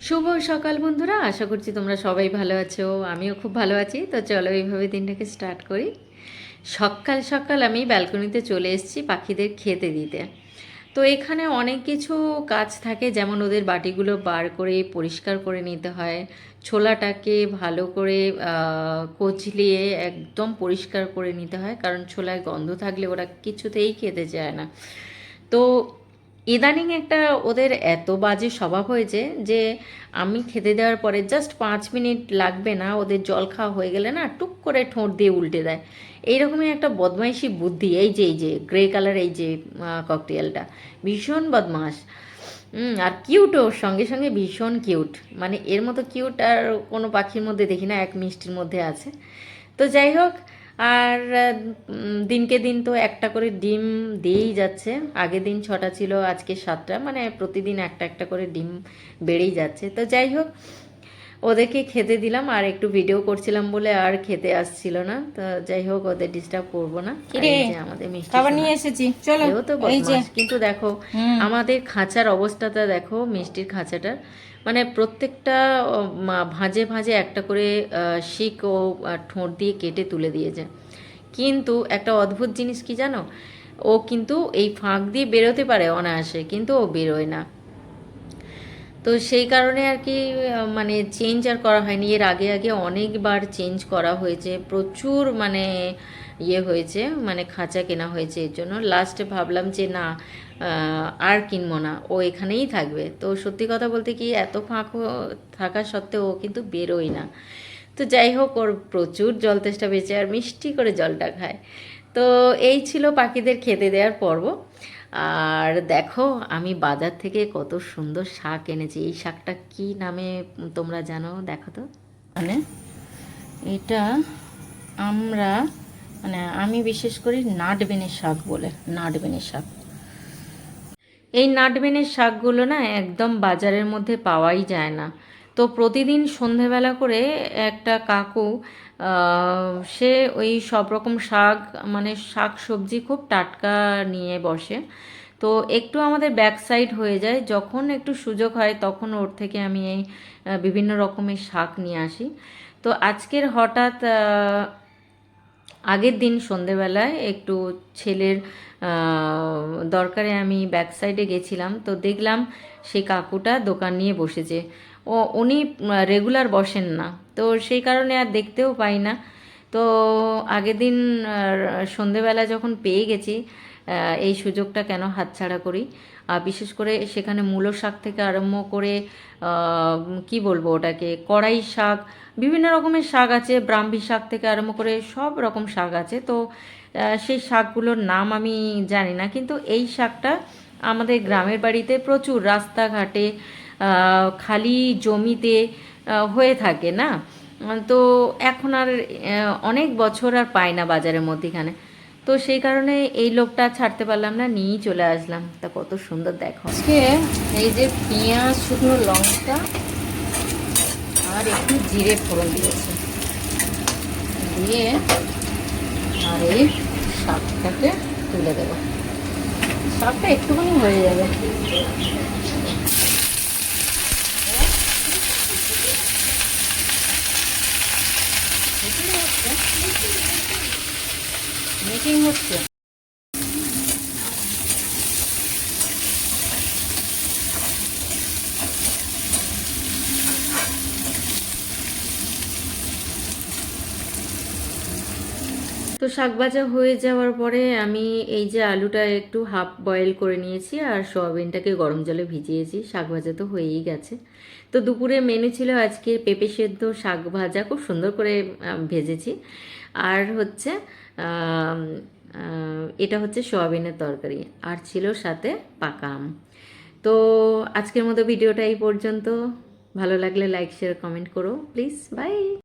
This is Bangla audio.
শুভ সকাল বন্ধুরা, আশা করছি তোমরা সবাই ভালো আছো। আমিও খুব ভালো আছি। তো চলো এইভাবে দিনটাকে স্টার্ট করি। সকাল সকাল আমি ব্যালকনিতে চলে এসেছি পাখিদের খেতে দিতে। তো এখানে অনেক কিছু কাজ থাকে, যেমন ওদের বাটিগুলো বার করে পরিষ্কার করে নিতে হয়, ছোলাটাকে ভালো করে কচলিয়ে একদম পরিষ্কার করে নিতে হয়, কারণ ছোলায় গন্ধ থাকলে ওরা কিছুতেই খেতে চায় না। তো ইদানিং একটা ওদের এত বাজে স্বভাব হয়েছে যে আমি খেতে দেওয়ার পরে জাস্ট 5 মিনিট লাগবে না, ওদের জল খাওয়া হয়ে গেলে না টুক করে ঠোঁট দিয়ে উল্টে দেয়। এইরকমই একটা বদমাইশি বুদ্ধি। এই যে গ্রে কালার এই যে ককটেলটা ভীষণ বদমাস। আর কিউট, ওর সঙ্গে সঙ্গে ভীষণ কিউট, মানে এর মতো কিউট আর কোনো পাখির মধ্যে দেখি না, এক মিষ্টির মধ্যে আছে। তো যাই হোক, আর দিনকে দিন তো একটা করে ডিম দিয়েই যাচ্ছে। আগের দিন 6টা ছিল, আজকে 7টা, মানে প্রতিদিন একটা একটা করে ডিম বেড়েই যাচ্ছে। তো যাই হোক, ওদেরকে খেতে দিলাম, আর একটু ভিডিও করছিলাম বলে আর খেতে আসছিল না। তো যাই হোক, ওদের ডিস্টার্ব করবো না। আর এই যে আমাদের মিষ্টি খাবার সোনা, নিয়ে এসেছি, চলো। এও তো এই যে বদমাস। কিন্তু দেখো আমাদের খাঁচার অবস্থাটা দেখো, মিষ্টির খাঁচাটার, মানে প্রত্যেকটা ভাঁজে ভাঁজে একটা করে শিক ও ঠোঁট দিয়ে কেটে তুলে দিয়েছে। কিন্তু একটা অদ্ভুত জিনিস কি জানো, ও কিন্তু এই ফাঁক দিয়ে বেরোতে পারে অনায়াসে, কিন্তু ও বেরোয় না। তো সেই কারণে আর কি মানে চেঞ্জ আর করা হয়নি। এর আগে আগে অনেকবার চেঞ্জ করা হয়েছে, প্রচুর মানে ইয়ে হয়েছে, মানে খাঁচা কেনা হয়েছে। এর জন্য লাস্টে ভাবলাম যে না, আর কিনবো না, ও এখানেই থাকবে। তো সত্যি কথা বলতে কি, এত ফাঁক থাকা সত্ত্বেও ও কিন্তু বেরোয় না। তো যাই হোক, ওর প্রচুর জল তেষ্টা পেয়েছে আর মিষ্টি করে জলটা খায়। তো এই ছিল পাখিদের খেতে দেওয়ার পর্ব। আর দেখো, আমি বাজার থেকে কত সুন্দর শাক এনেছি। এই শাকটা কি নামে তোমরা জানো? দেখো তো। মানে এটা আমরা, মানে আমি বিশেষ করি নাটবেনের শাক বলে, নাটবেনের শাক। এই নাটবেনের শাকগুলো না একদম বাজারের মধ্যে পাওয়াই যায় না। তো প্রতিদিন সন্ধেবেলা করে একটা কাকু সে ওই সব রকম শাক, মানে শাক সবজি খুব টাটকা নিয়ে বসে। তো একটু আমাদের ব্যাক সাইড হয়ে যায়, যখন একটু সুযোগ হয় তখন ওর থেকে আমি এই বিভিন্ন রকমের শাক নিয়ে আসি। তো আজকের হঠাৎ আগের দিন সন্ধেবেলায় একটু ছেলের দরকারে আমি ব্যাক সাইডে গেছিলাম, তো দেখলাম সেই কাকুটা দোকান নিয়ে বসেছে। উনি রেগুলার বসেন না, তো সেই কারণে আর দেখতেও পাই না। তো আগের দিন সন্ধেবেলা যখন পেয়ে গেছি, এই সুযোগটা কেন হাতছাড়া করি। আর বিশেষ করে সেখানে মূলো শাক থেকে আরম্ভ করে কি বলবো ওটাকে, কড়াই শাক, বিভিন্ন রকমের শাক আছে, ব্রাহ্মী শাক থেকে আরম্ভ করে সব রকম শাক আছে। তো সেই শাকগুলোর নাম আমি জানি না, কিন্তু এই শাকটা আমাদের গ্রামের বাড়িতে প্রচুর রাস্তাঘাটে, খালি জমিতে হয়ে থাকে না। তো এখন আর অনেক বছর আর পাই না বাজারের মধ্যেখানে। তো সেই কারণে এই লোকটা ছাড়তে পারলাম না, নিয়েই চলে আসলাম। তা কত সুন্দর দেখো। আজকে এই যে পেঁয়াজ, শুকনো লঙ্কা আর একটু জিরে ফোড়ন দিয়েছি, দিয়ে আর এই শাকটাকে তুলে দেবো। শাকটা একটুখানি হয়ে যাবে। মিটিং হচ্ছে। তো শাক ভাজা হয়ে যাওয়ার পরে আমি এই যে আলুটা একটু হাফ বয়েল করে নিয়েছি আর সয়াবিনটাকে গরম জলে ভিজিয়েছি। শাক ভাজা তো হয়েই গেছে। তো দুপুরে মেনু ছিল আজকে পেঁপে সেদ্ধ, শাক ভাজা খুব সুন্দর করে ভেজেছি, আর হচ্ছে আম, এটা হচ্ছে সয়াবিনের তরকারি, আর ছিল সাথে পাকা আম। তো আজকের মতো ভিডিওটা এই পর্যন্ত। ভালো লাগলে লাইক শেয়ার কমেন্ট করো প্লিজ। বাই।